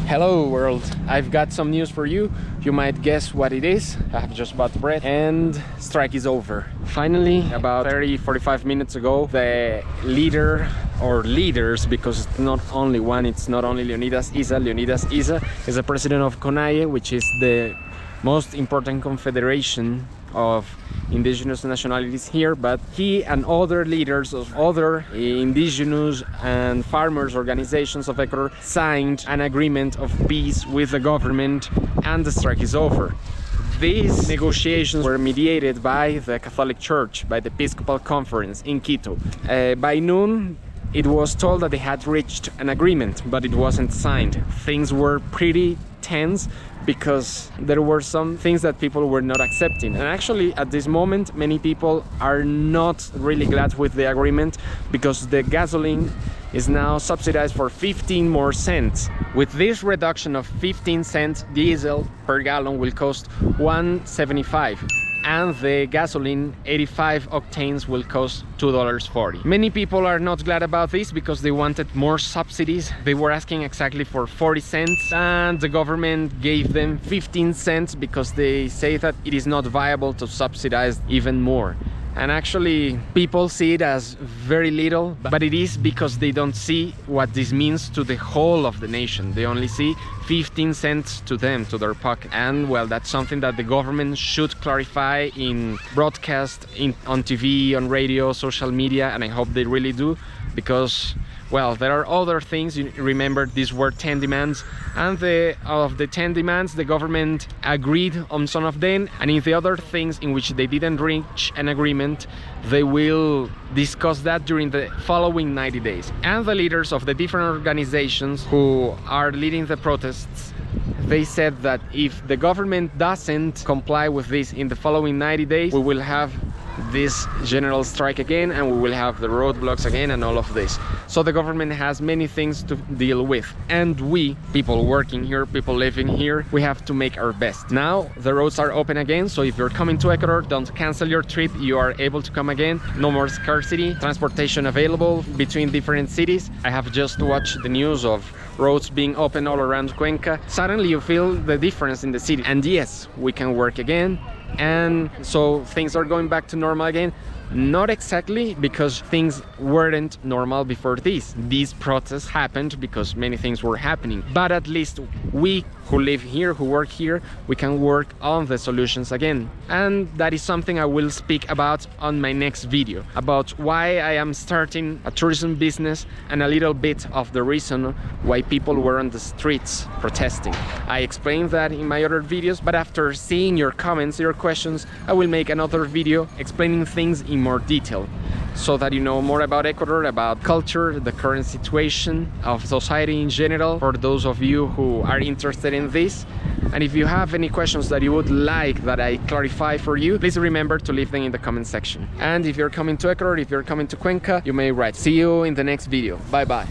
Hello world, I've got some news for you. You might guess what it is. I have just bought bread and strike is over. Finally, about 30-45 minutes ago, the leader or leaders, because it's not only one, it's not only Leonidas Issa. Leonidas Issa is the president of CONAIE, which is the most important confederation of indigenous nationalities here, but he and other leaders of other indigenous and farmers organizations of Ecuador signed an agreement of peace with the government, and the strike is over. These negotiations were mediated by the Catholic Church, by the Episcopal Conference in Quito. By noon, it was told that they had reached an agreement, but it wasn't signed. Things were pretty tense because there were some things that people were not accepting, and actually at this moment many people are not really glad with the agreement because the gasoline is now subsidized for 15 more cents. With this reduction of 15 cents, diesel per gallon will cost 1.75, and the gasoline 85 octanes will cost $2.40. Many people are not glad about this because they wanted more subsidies. They were asking exactly for 40 cents and the government gave them 15 cents because they say that it is not viable to subsidize even more. And actually people see it as very little, but it is because they don't see what this means to the whole of the nation. They only see 15 cents to them, to their pocket. And well, that's something that the government should clarify in broadcast, on TV, on radio, social media, and I hope they really do, because well, there are other things. You remember these were 10 demands, and of the 10 demands the government agreed on some of them, and in the other things in which they didn't reach an agreement, they will discuss that during the following 90 days. And the leaders of the different organizations who are leading the protests, they said that if the government doesn't comply with this in the following 90 days, we will have this general strike again, and we will have the roadblocks again and all of this. So the government has many things to deal with, and we, people working here, people living here, we have to make our best. Now the roads are open again, so if you're coming to Ecuador, don't cancel your trip. You are able to come again. No more scarcity, transportation available between different cities. I have just watched the news of roads being open all around Cuenca. Suddenly you feel the difference in the city, and yes, we can work again. And so things are going back to normal again. Not exactly, because things weren't normal before this. These protests happened because many things were happening, but at least we who live here, who work here, we can work on the solutions again. And that is something I will speak about on my next video, about why I am starting a tourism business and a little bit of the reason why people were on the streets protesting. I explained that in my other videos, but after seeing your comments, your questions, I will make another video explaining things in more detail, so that you know more about Ecuador, about culture, the current situation of society in general, for those of you who are interested in this. And if you have any questions that you would like that I clarify for you, please remember to leave them in the comment section. And if you're coming to Ecuador, if you're coming to Cuenca, you may write. See you in the next video. Bye bye.